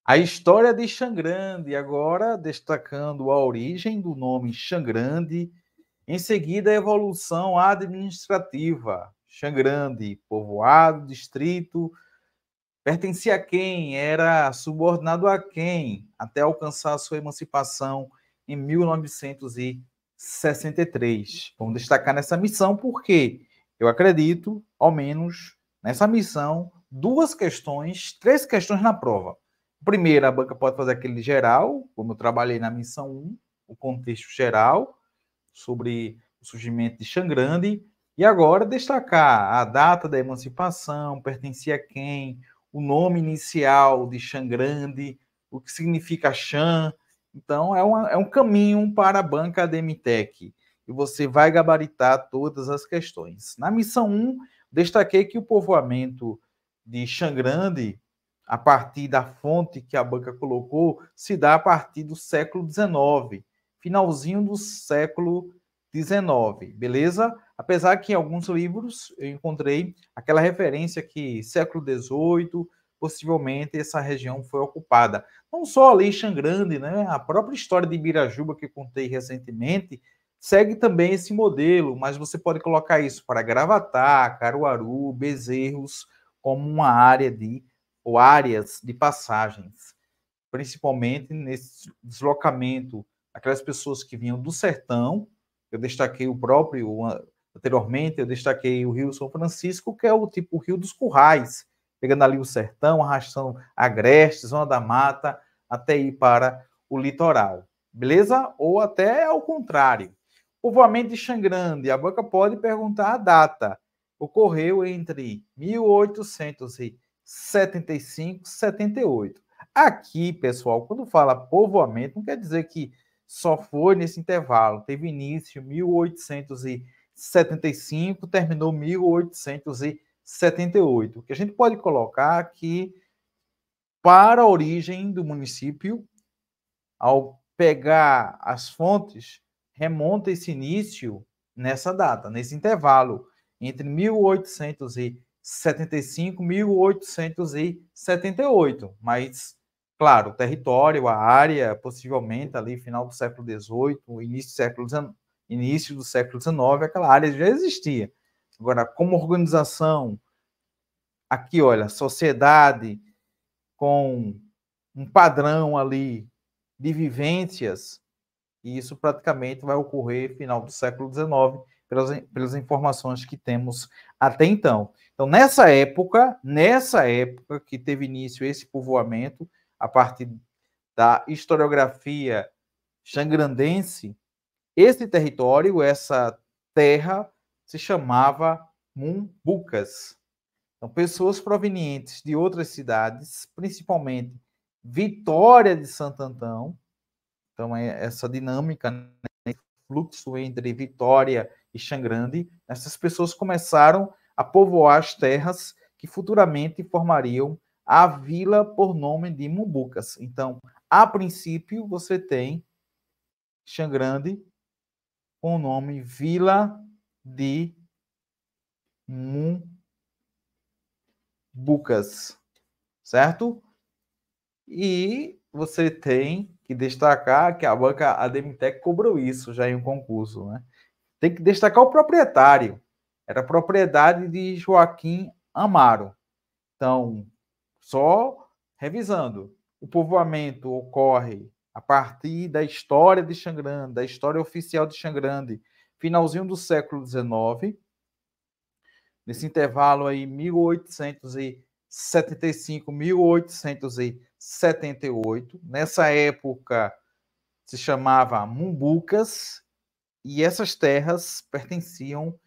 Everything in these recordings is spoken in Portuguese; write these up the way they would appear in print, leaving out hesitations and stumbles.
A história de Xangrande, agora destacando a origem do nome Xangrande, em seguida a evolução administrativa. Xangrande, povoado, distrito, pertencia a quem? Era subordinado a quem? Até alcançar sua emancipação em 1963. Vamos destacar nessa missão porque eu acredito, ao menos nessa missão, três questões na prova. Primeiro, a banca pode fazer aquele geral, como eu trabalhei na missão 1, o contexto geral sobre o surgimento de Xangrande, e agora destacar a data da emancipação, pertencia a quem, o nome inicial de Xangrande, o que significa Xan. Então, é um caminho para a banca da MTEC, e você vai gabaritar todas as questões. Na missão 1, destaquei que o povoamento de Xangrande, a partir da fonte que a banca colocou, se dá a partir do século XIX, finalzinho do século XIX, beleza? Apesar que em alguns livros eu encontrei aquela referência que século XVIII, possivelmente essa região foi ocupada. Não só ali Xangrande, né? A própria história de Ibirajuba que eu contei recentemente segue também esse modelo, mas você pode colocar isso para Gravatá, Caruaru, Bezerros, como uma área ou áreas de passagens, principalmente nesse deslocamento, aquelas pessoas que vinham do sertão. Eu destaquei o próprio, anteriormente, eu destaquei o Rio São Francisco, que é o tipo Rio dos Currais, pegando ali o sertão, arrastando agrestes, zona da mata, até ir para o litoral, beleza? Ou até ao contrário. Povoamento de Xangrande, a banca pode perguntar a data. Ocorreu entre 1875 e 78. Aqui, pessoal, quando fala povoamento, não quer dizer que só foi nesse intervalo. Teve início em 1875, terminou 1878. O que a gente pode colocar aqui para a origem do município, ao pegar as fontes, remonta esse início nessa data, nesse intervalo, entre 1875 e 1878. Mas, claro, o território, a área, possivelmente ali final do século XVIII, início do século XIX, aquela área já existia. Agora, como organização, aqui, olha, sociedade com um padrão ali de vivências, e isso praticamente vai ocorrer no final do século XIX, pelas informações que temos até então. Então, nessa época que teve início esse povoamento, a partir da historiografia xangrandense, esse território, essa terra, se chamava Mumbucas. Então, pessoas provenientes de outras cidades, principalmente Vitória de Santo Antão. Então, essa dinâmica, né, fluxo entre Vitória e Xangrande, essas pessoas começaram a povoar as terras que futuramente formariam a vila por nome de Mumbucas. Então, a princípio, você tem Xangrande com o nome Vila de Mumbucas, certo? E você tem que destacar que a banca Ademtec cobrou isso já em um concurso, né? Tem que destacar o proprietário. Era propriedade de Joaquim Amaro. Então, só revisando, o povoamento ocorre a partir da história de Xangrande, da história oficial de Xangrande, finalzinho do século XIX. Nesse intervalo aí, 1875, 1878. Nessa época, se chamava Mumbucas, e essas terras pertenciam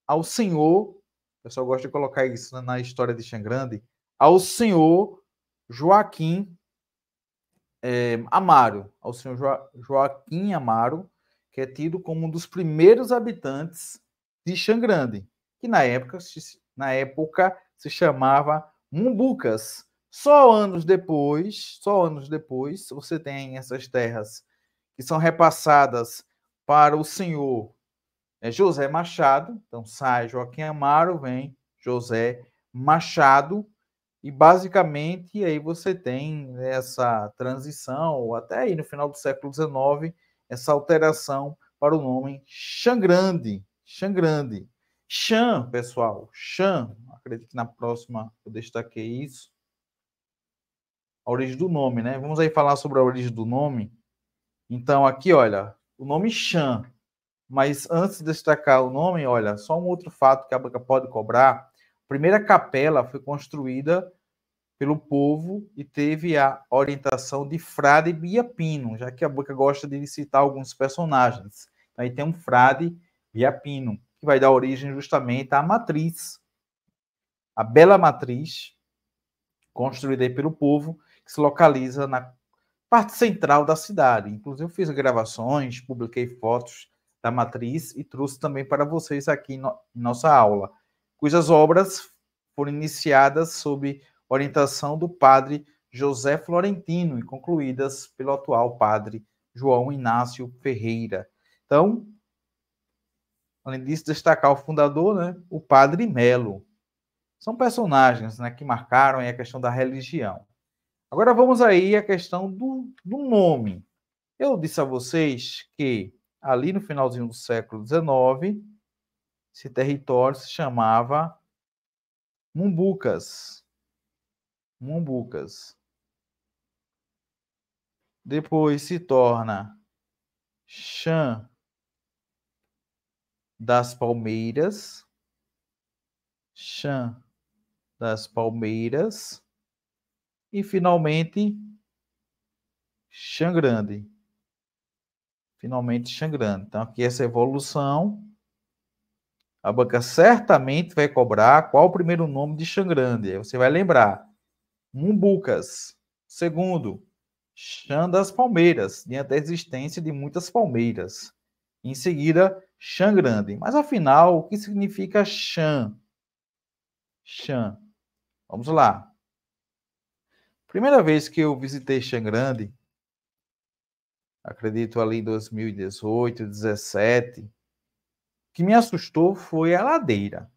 ao senhor, o pessoal gosta de colocar isso na história de Xangrande, ao senhor Joaquim Amaro, ao senhor Joaquim Amaro, que é tido como um dos primeiros habitantes de Xangrande, que na época se chamava Mumbucas. Só anos depois, você tem essas terras que são repassadas para o senhor José Machado. Então sai Joaquim Amaro, vem José Machado, E, basicamente, aí você tem essa transição, ou até aí no final do século XIX, essa alteração para o nome Xangrande. Xangrande. Xan, pessoal, Xan, acredito que na próxima eu destaquei isso. A origem do nome, né? Vamos aí falar sobre a origem do nome. Então, aqui, olha, o nome Xan. Mas antes de destacar o nome, olha, só um outro fato que a banca pode cobrar. A primeira capela foi construída pelo povo e teve a orientação de Frade Biapino, já que a banca gosta de citar alguns personagens. Aí tem um Frade Biapino, que vai dar origem justamente à matriz, a bela matriz, construída pelo povo, que se localiza na parte central da cidade. Inclusive, eu fiz gravações, publiquei fotos da matriz e trouxe também para vocês aqui em nossa aula, cujas obras foram iniciadas sob orientação do padre José Florentino e concluídas pelo atual padre João Inácio Ferreira. Então, além disso, destacar o fundador, né, o padre Melo. São personagens, né, que marcaram a questão da religião. Agora vamos aí à questão do nome. Eu disse a vocês que ali no finalzinho do século XIX, esse território se chamava Mumbucas. Mumbucas. Depois se torna Chã das Palmeiras. Chã das Palmeiras. E finalmente Xangrande. Finalmente Xangrande. Então aqui essa evolução, a banca certamente vai cobrar qual o primeiro nome de Xangrande. Aí você vai lembrar. Mumbucas. Segundo, Chã das Palmeiras, diante da existência de muitas palmeiras. Em seguida, Xangrande. Mas afinal, o que significa Chã? Chã. Vamos lá. Primeira vez que eu visitei Xangrande, acredito ali em 2018, 2017, o que me assustou foi a ladeira,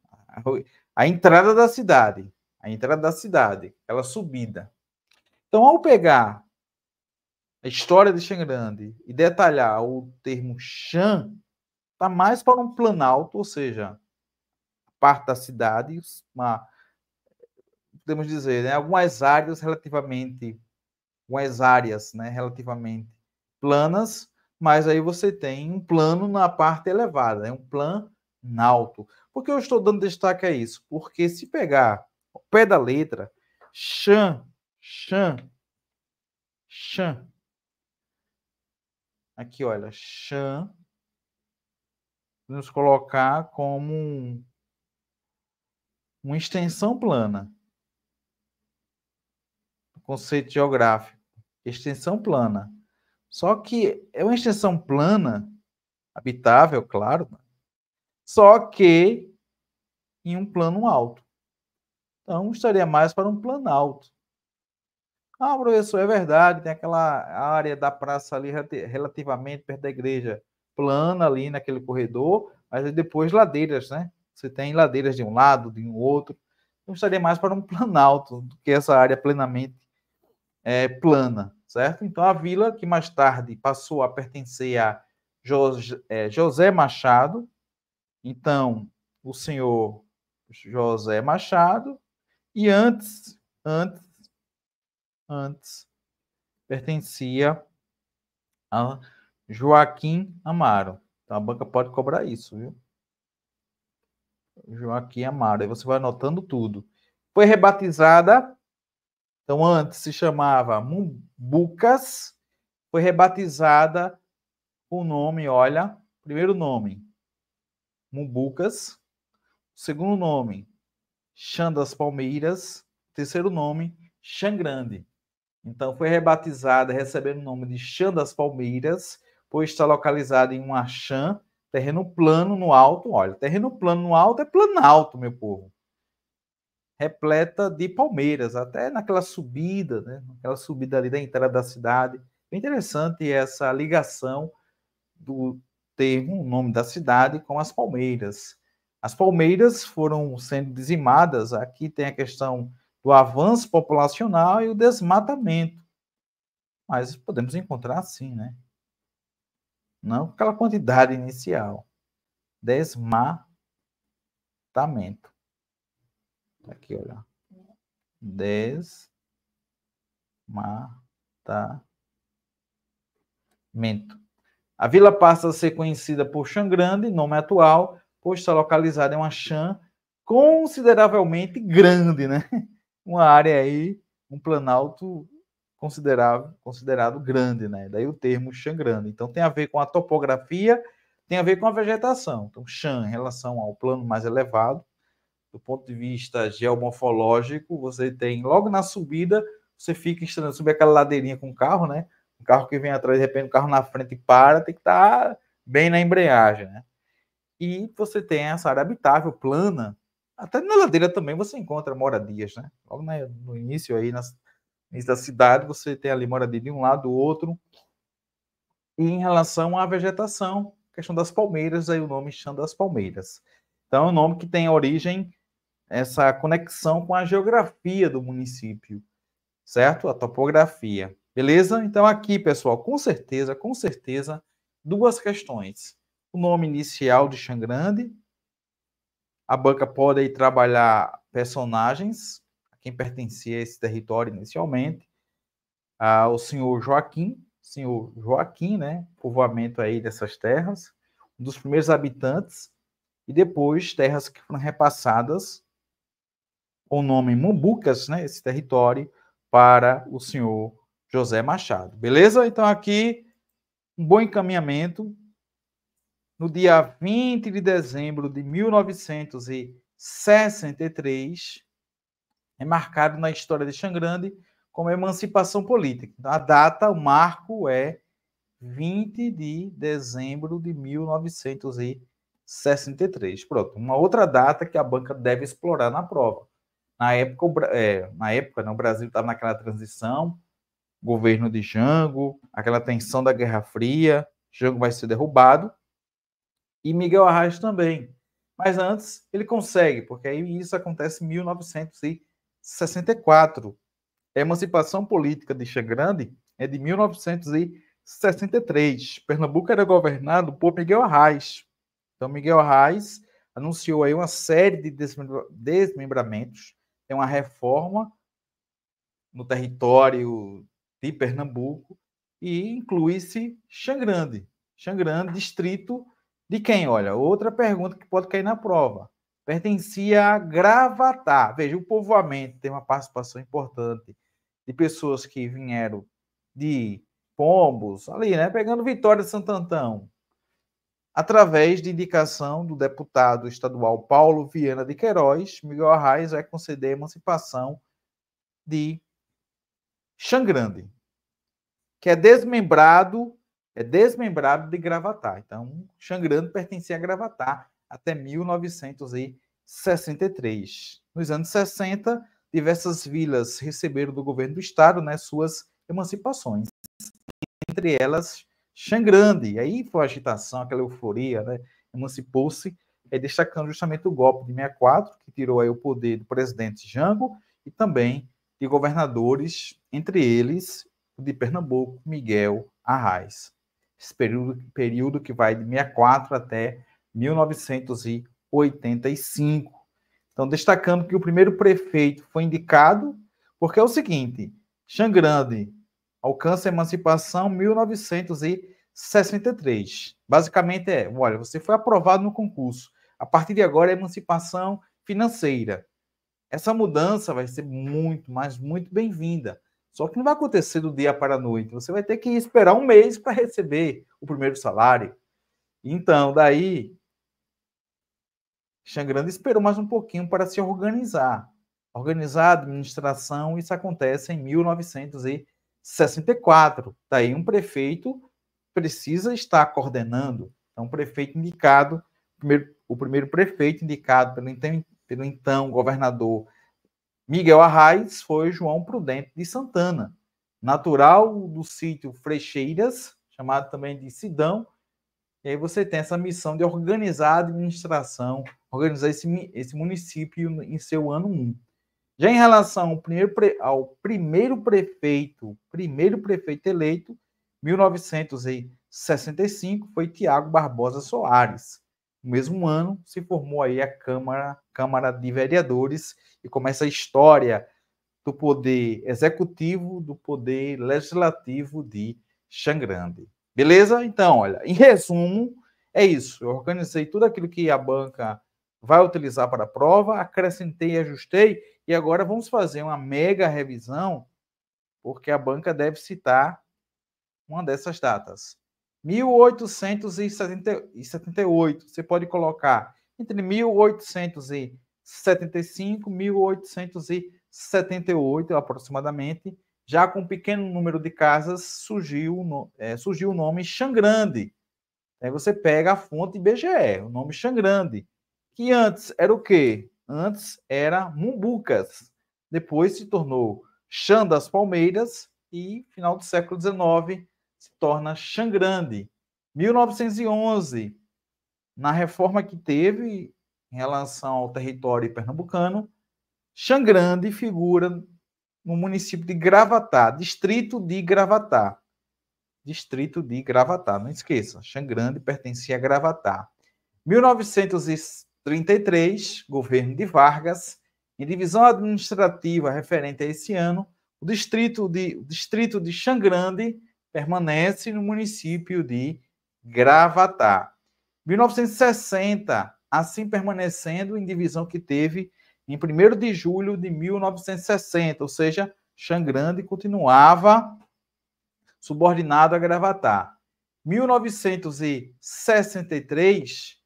a entrada da cidade. A entrada da cidade, aquela subida. Então, ao pegar a história de Xangrande e detalhar o termo Xã, está mais para um planalto, ou seja, parte da cidade, podemos dizer, né, algumas áreas relativamente planas, mas aí você tem um plano na parte elevada, né, um planalto. Por que eu estou dando destaque a isso? Porque se pegar o pé da letra, Xã, Xã, Xã, aqui olha, Xã, vamos colocar como uma extensão plana. Conceito geográfico. Extensão plana. Só que é uma extensão plana, habitável, claro, só que em um plano alto. Então, estaria mais para um planalto. Ah, professor, é verdade, tem aquela área da praça ali relativamente perto da igreja plana ali naquele corredor, mas aí depois ladeiras, né? Você tem ladeiras de um lado, de um outro. Então, estaria mais para um planalto do que essa área plenamente plana, certo? Então, a vila, que mais tarde passou a pertencer a José Machado, então, o senhor José Machado, e antes pertencia a Joaquim Amaro. Então, a banca pode cobrar isso, viu? Joaquim Amaro. Aí você vai anotando tudo. Foi rebatizada, então antes se chamava Mumbucas, foi rebatizada com o nome, olha, primeiro nome, Mumbucas, segundo nome, Chã das Palmeiras, terceiro nome, Xangrande. Então foi rebatizada, recebendo o nome de Chã das Palmeiras, pois está localizada em uma chã, terreno plano no alto. Olha, terreno plano no alto é planalto, meu povo. Repleta de palmeiras, até naquela subida, né? Aquela subida ali da entrada da cidade. Bem interessante essa ligação do termo, o nome da cidade, com as palmeiras. As palmeiras foram sendo dizimadas. Aqui tem a questão do avanço populacional e o desmatamento. Mas podemos encontrar assim, né? Não aquela quantidade inicial. Desmatamento. Aqui, olha. Desmatamento. A vila passa a ser conhecida por Chã Grande, nome atual, pois está localizada em uma chã consideravelmente grande, né? Uma área aí, um planalto considerado grande, né? Daí o termo Chã Grande. Então tem a ver com a topografia, tem a ver com a vegetação. Então Chã, em relação ao plano mais elevado, do ponto de vista geomorfológico, você tem logo na subida, você fica estranho, subir aquela ladeirinha com o carro, né? Um carro que vem atrás, de repente o carro na frente para, tem que estar bem na embreagem, né? E você tem essa área habitável, plana. Até na ladeira também você encontra moradias, né? Logo no início aí, no início da cidade, você tem ali moradia de um lado do outro. E em relação à vegetação, questão das palmeiras, aí o nome Chã das Palmeiras. Então é um nome que tem origem, essa conexão com a geografia do município, certo? A topografia. Beleza? Então aqui, pessoal, com certeza, duas questões. O nome inicial de Chã Grande. A banca pode aí trabalhar personagens, a quem pertencia a esse território inicialmente. O senhor Joaquim, né? Povoamento aí dessas terras, um dos primeiros habitantes, e depois terras que foram repassadas com o nome Mumbucas, né? Esse território, para o senhor José Machado. Beleza? Então aqui um bom encaminhamento. No dia 20 de dezembro de 1963, é marcado na história de Chã Grande como emancipação política. A data, o marco é 20 de dezembro de 1963. Pronto, uma outra data que a banca deve explorar na prova. Na época, o Brasil estava naquela transição, governo de Jango, aquela tensão da Guerra Fria, Jango vai ser derrubado, e Miguel Arraes também. Mas antes ele consegue, porque aí isso acontece em 1964. A emancipação política de Chã Grande é de 1963. Pernambuco era governado por Miguel Arraes. Então Miguel Arraes anunciou aí uma série de desmembramentos, tem uma reforma no território de Pernambuco e inclui-se Chã Grande. Chã Grande, distrito de quem? Olha, outra pergunta que pode cair na prova. Pertencia a Gravatá. Veja, o povoamento tem uma participação importante de pessoas que vieram de Pombos, ali, né? Pegando Vitória de Santo Antão, através de indicação do deputado estadual Paulo Viana de Queiroz, Miguel Arraes vai conceder a emancipação de Chã Grande, que é desmembrado de Gravatá. Então, Chã Grande pertencia a Gravatá até 1963. Nos anos 60, diversas vilas receberam do governo do estado, né, suas emancipações. Entre elas, Chã Grande. Aí foi a agitação, aquela euforia, né? Emancipou-se, destacando justamente o golpe de 64, que tirou aí o poder do presidente Jango e também de governadores, entre eles o de Pernambuco, Miguel Arraes. Esse período que vai de 64 até 1985. Então, destacando que o primeiro prefeito foi indicado, porque é o seguinte, Chã Grande alcança a emancipação em 1963. Basicamente olha, você foi aprovado no concurso, a partir de agora é emancipação financeira. Essa mudança vai ser muito, mas muito bem-vinda. Só que não vai acontecer do dia para a noite. Você vai ter que esperar um mês para receber o primeiro salário. Então, daí, Chã Grande esperou mais um pouquinho para se organizar. Organizar a administração, isso acontece em 1964. Daí, um prefeito precisa estar coordenando. Então, o prefeito indicado, o primeiro prefeito indicado pelo então governador Miguel Arraes foi João Prudente de Santana, natural do sítio Frecheiras, chamado também de Sidão. E aí você tem essa missão de organizar a administração, organizar esse município em seu ano 1. Já em relação ao primeiro prefeito eleito, 1965, foi Tiago Barbosa Soares. No mesmo ano, se formou aí a Câmara de Vereadores e começa a história do poder executivo, do poder legislativo de Xangrande. Beleza? Então, olha, em resumo, é isso. Eu organizei tudo aquilo que a banca vai utilizar para a prova, acrescentei e ajustei, e agora vamos fazer uma mega revisão, porque a banca deve citar uma dessas datas. 1878. Você pode colocar entre 1875 e 1878, aproximadamente. Já com um pequeno número de casas, surgiu o nome Xangrande. Aí você pega a fonte IBGE, o nome Xangrande, que antes era o quê? Antes era Mumbucas. Depois se tornou Xã das Palmeiras e, final do século XIX, se torna Xangrande. 1911, na reforma que teve em relação ao território pernambucano, Xangrande figura no município de Gravatá, distrito de Gravatá. Distrito de Gravatá, não esqueça, Xangrande pertencia a Gravatá. 1933, governo de Vargas, em divisão administrativa referente a esse ano, o distrito de Xangrande permanece no município de Gravatá. 1960, assim permanecendo em divisão que teve em 1º de julho de 1960, ou seja, Xangrande continuava subordinado a Gravatá. 1963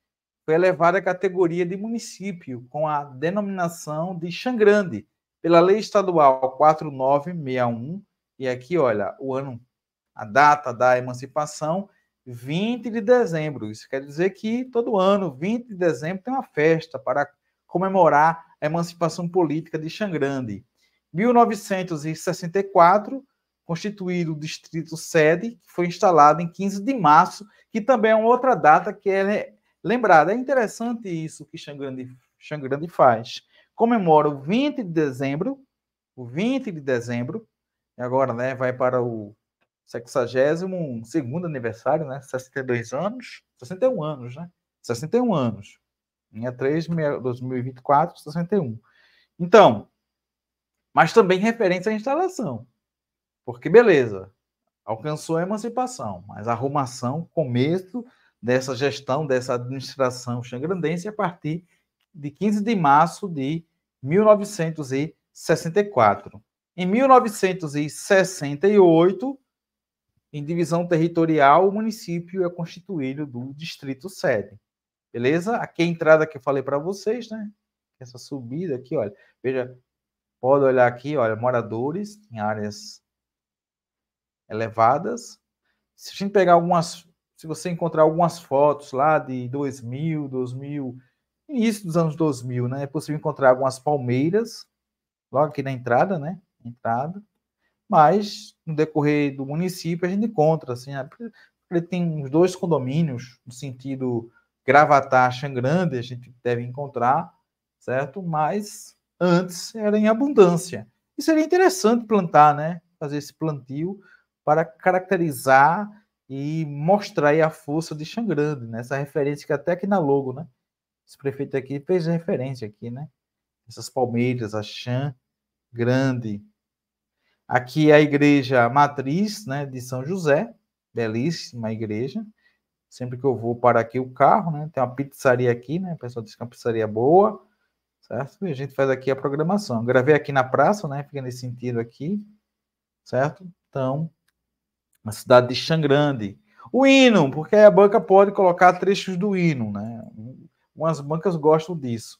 foi elevada à categoria de município com a denominação de Xangrande, pela Lei Estadual 4961, e aqui, olha, o ano, a data da emancipação, 20 de dezembro. Isso quer dizer que todo ano, 20 de dezembro, tem uma festa para comemorar a emancipação política de Xangrande. 1964, constituído o Distrito Sede, que foi instalado em 15 de março, que também é uma outra data que é lembrada. É interessante isso que Xangrande faz. Comemora o 20 de dezembro, e agora, né, vai para o 62º aniversário, né, 62 anos, 61 anos, né, 61 anos. Em 3 de 2024, 61. Então, mas também referente à instalação. Porque, beleza, alcançou a emancipação, mas a arrumação, começo dessa gestão, dessa administração xangrandense, a partir de 15 de março de 1964. Em 1968, em divisão territorial, o município é constituído do Distrito Sede. Beleza? Aqui a entrada que eu falei para vocês, né? Essa subida aqui, olha. Veja, pode olhar aqui, olha, moradores em áreas elevadas. Se a gente pegar se você encontrar algumas fotos lá de 2000, início dos anos 2000, né? É possível encontrar algumas palmeiras, logo aqui na entrada, né? Entrada. Mas, no decorrer do município, a gente encontra, assim, ele tem uns 2 condomínios, no sentido Gravatá, Xangrande, a gente deve encontrar, certo? Mas, antes, era em abundância. E seria interessante plantar, né? Fazer esse plantio para caracterizar e mostrar aí a força de Xangrande, né? Essa referência que até aqui na logo, né? Esse prefeito aqui fez referência aqui, né? Essas palmeiras, a Xangrande. Aqui é a igreja matriz, né, de São José, belíssima igreja. Sempre que eu vou para aqui o carro, né, tem uma pizzaria aqui, né, o pessoal diz que é uma pizzaria boa, certo? E a gente faz aqui a programação. Eu gravei aqui na praça, né, fica nesse sentido aqui, certo? Então, a cidade de Xangrande. O hino, porque a banca pode colocar trechos do hino, né? Umas bancas gostam disso.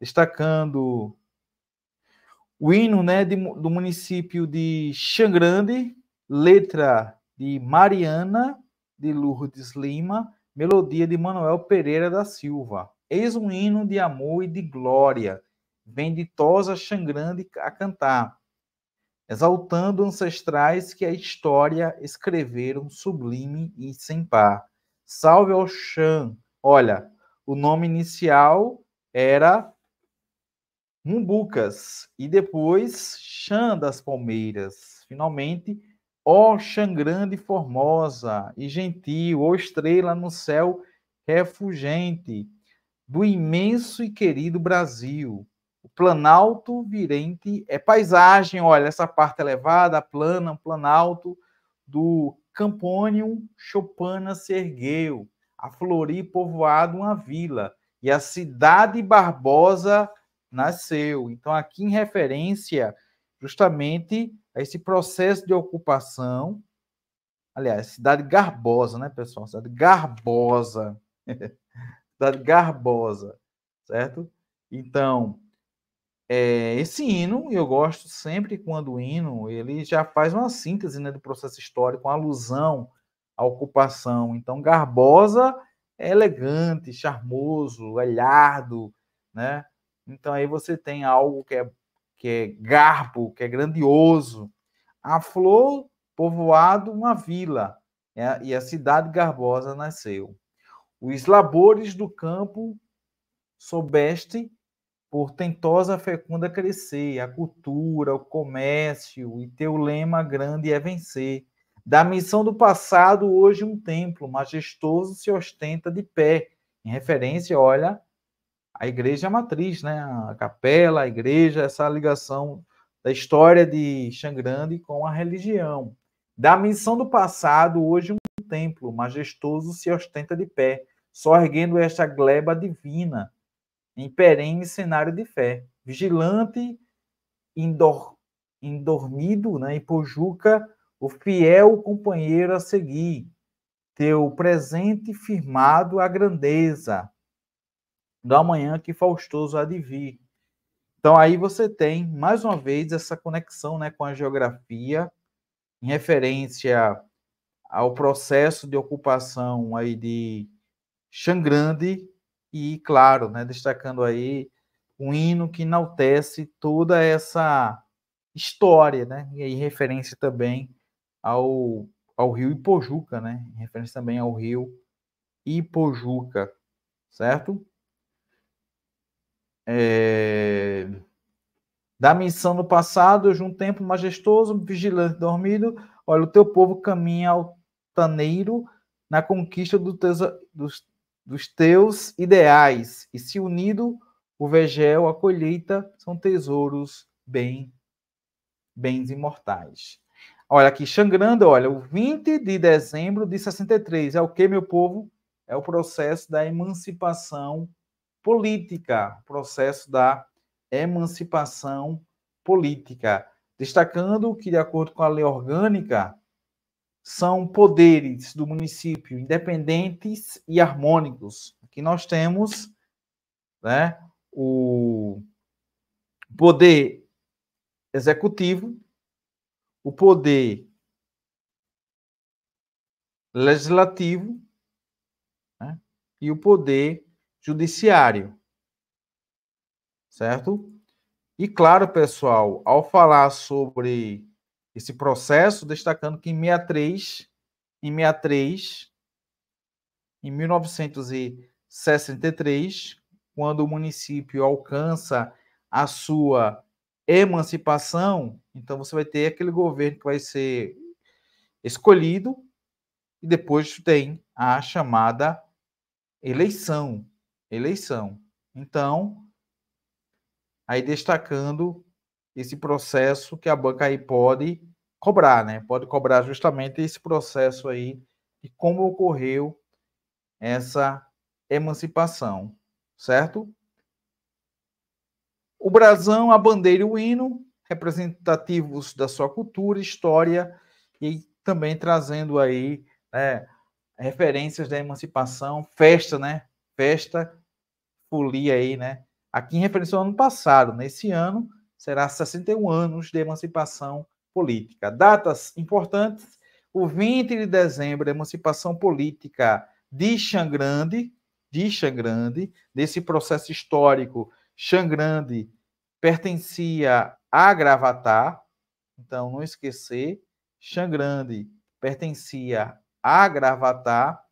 Destacando o hino, né, do município de Xangrande, letra de Mariana de Lourdes Lima, melodia de Manuel Pereira da Silva. Eis um hino de amor e de glória, vem de Tosa Xangrande a cantar, exaltando ancestrais que a história escreveram sublime e sem par. Salve ao Xan. Olha, o nome inicial era Mumbucas, e depois Chã das Palmeiras. Finalmente, ó Chã grande e formosa e gentil, ó estrela no céu refulgente, do imenso e querido Brasil. O planalto virente é paisagem, olha, essa parte elevada, plana, planalto, do Campônio Chopana se ergueu, a florir povoado uma vila, e a cidade Barbosa nasceu. Então, aqui em referência justamente a esse processo de ocupação, aliás, cidade Garbosa, né, pessoal? Cidade Garbosa. Cidade Garbosa, certo? Então, esse hino, eu gosto sempre quando o hino ele já faz uma síntese, né, do processo histórico, uma alusão à ocupação. Então, Garbosa é elegante, charmoso, galhardo, né? Então, aí você tem algo que é garbo, que é grandioso. A flor, povoado, uma vila, e a cidade Garbosa nasceu. Os labores do campo soubeste por tentosa fecunda crescer, a cultura, o comércio, e teu lema grande é vencer. Da missão do passado, hoje um templo majestoso se ostenta de pé, em referência, olha, à igreja matriz, né? A capela, a igreja, essa ligação da história de Xangrande com a religião. Da missão do passado, hoje um templo majestoso se ostenta de pé, só erguendo esta gleba divina, em perene cenário de fé. Vigilante, indormido, né, e Pojuca, o fiel companheiro a seguir. Teu presente firmado a grandeza do amanhã que faustoso há de vir. Então aí você tem, mais uma vez, essa conexão, né, com a geografia, em referência ao processo de ocupação aí de Xangrande e, claro, né, destacando aí um hino que enaltece toda essa história, né, e aí referência também ao rio Ipojuca, né, referência também ao rio Ipojuca, certo? Da missão no passado, hoje um tempo majestoso, vigilante dormido, olha, o teu povo caminha altaneiro na conquista dos teus ideais, e se unido o vegel, a colheita, são tesouros bens imortais. Olha aqui, Xangrande, olha, o 20 de dezembro de 63, é o que, meu povo? É o processo da emancipação política, processo da emancipação política, destacando que, de acordo com a lei orgânica, são poderes do município independentes e harmônicos. Aqui nós temos, né, o poder executivo, o poder legislativo, né, e o poder judiciário, certo? E claro, pessoal, ao falar sobre esse processo, destacando que em 1963, quando o município alcança a sua emancipação, então você vai ter aquele governo que vai ser escolhido e depois tem a chamada eleição. Então, aí destacando esse processo que a banca aí pode cobrar, né? Pode cobrar justamente esse processo aí de como ocorreu essa emancipação, certo? O brasão, a bandeira e o hino, representativos da sua cultura, história, e também trazendo aí, né, referências da emancipação, festa, né? Festa, folia aí, né? Aqui em referência ao ano passado, nesse ano, será 61 anos de emancipação política. Datas importantes: o 20 de dezembro, a emancipação política de Xangrande, desse processo histórico. Xangrande pertencia a Gravatar, então não esquecer, Xangrande pertencia a Gravatar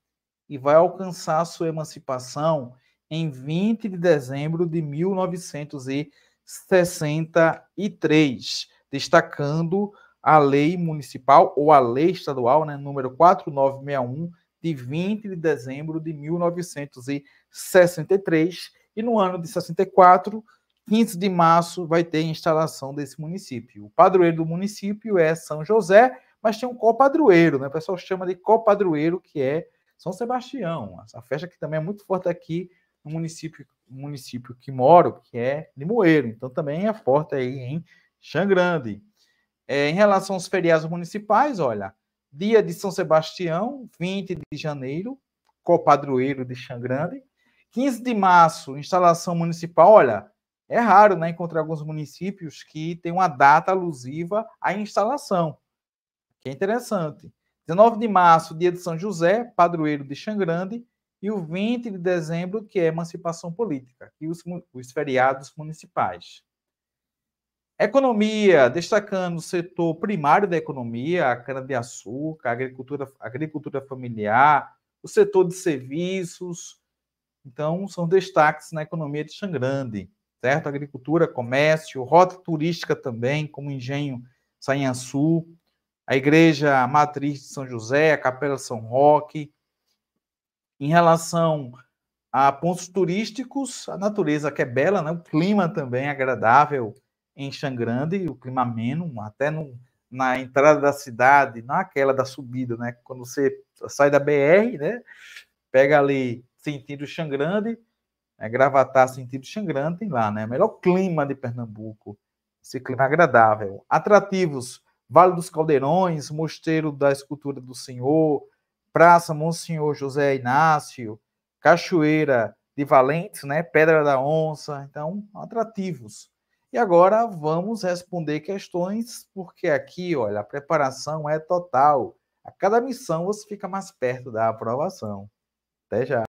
e vai alcançar sua emancipação em 20 de dezembro de 1961. 1963, destacando a lei municipal ou a lei estadual, né, número 4961, de 20 de dezembro de 1963, e no ano de 64, 15 de março, vai ter a instalação desse município. O padroeiro do município é São José, mas tem um copadroeiro, né? O pessoal chama de copadroeiro, que é São Sebastião. Essa festa que também é muito forte aqui no município que moro, que é Limoeiro. Então também é forte aí em Xangrande. Em relação aos feriados municipais, olha, dia de São Sebastião, 20 de janeiro, copadroeiro de Xangrande. 15 de março, instalação municipal, olha, é raro, né, encontrar alguns municípios que têm uma data alusiva à instalação, que é interessante. 19 de março, dia de São José, padroeiro de Xangrande, e o 20 de dezembro, que é emancipação política, e os feriados municipais. Economia, destacando o setor primário da economia, a cana-de-açúcar, a agricultura familiar, o setor de serviços. Então, são destaques na economia de Xangrande, certo? Agricultura, comércio, rota turística também, como o Engenho Sanhaçu, a Igreja Matriz de São José, a Capela São Roque. Em relação a pontos turísticos, a natureza que é bela, né? O clima também é agradável em Xangrande, o clima ameno, até na entrada da cidade, naquela da subida, né? Quando você sai da BR, né? Pega ali sentido Xangrande, Gravatar sentido Xangrande, tem lá, né? Melhor clima de Pernambuco, esse clima agradável. Atrativos, Vale dos Caldeirões, Mosteiro da Escultura do Senhor, Praça Monsenhor José Inácio, Cachoeira de Valentes, né? Pedra da Onça, então, atrativos. E agora vamos responder questões, porque aqui, olha, a preparação é total. A cada missão você fica mais perto da aprovação. Até já.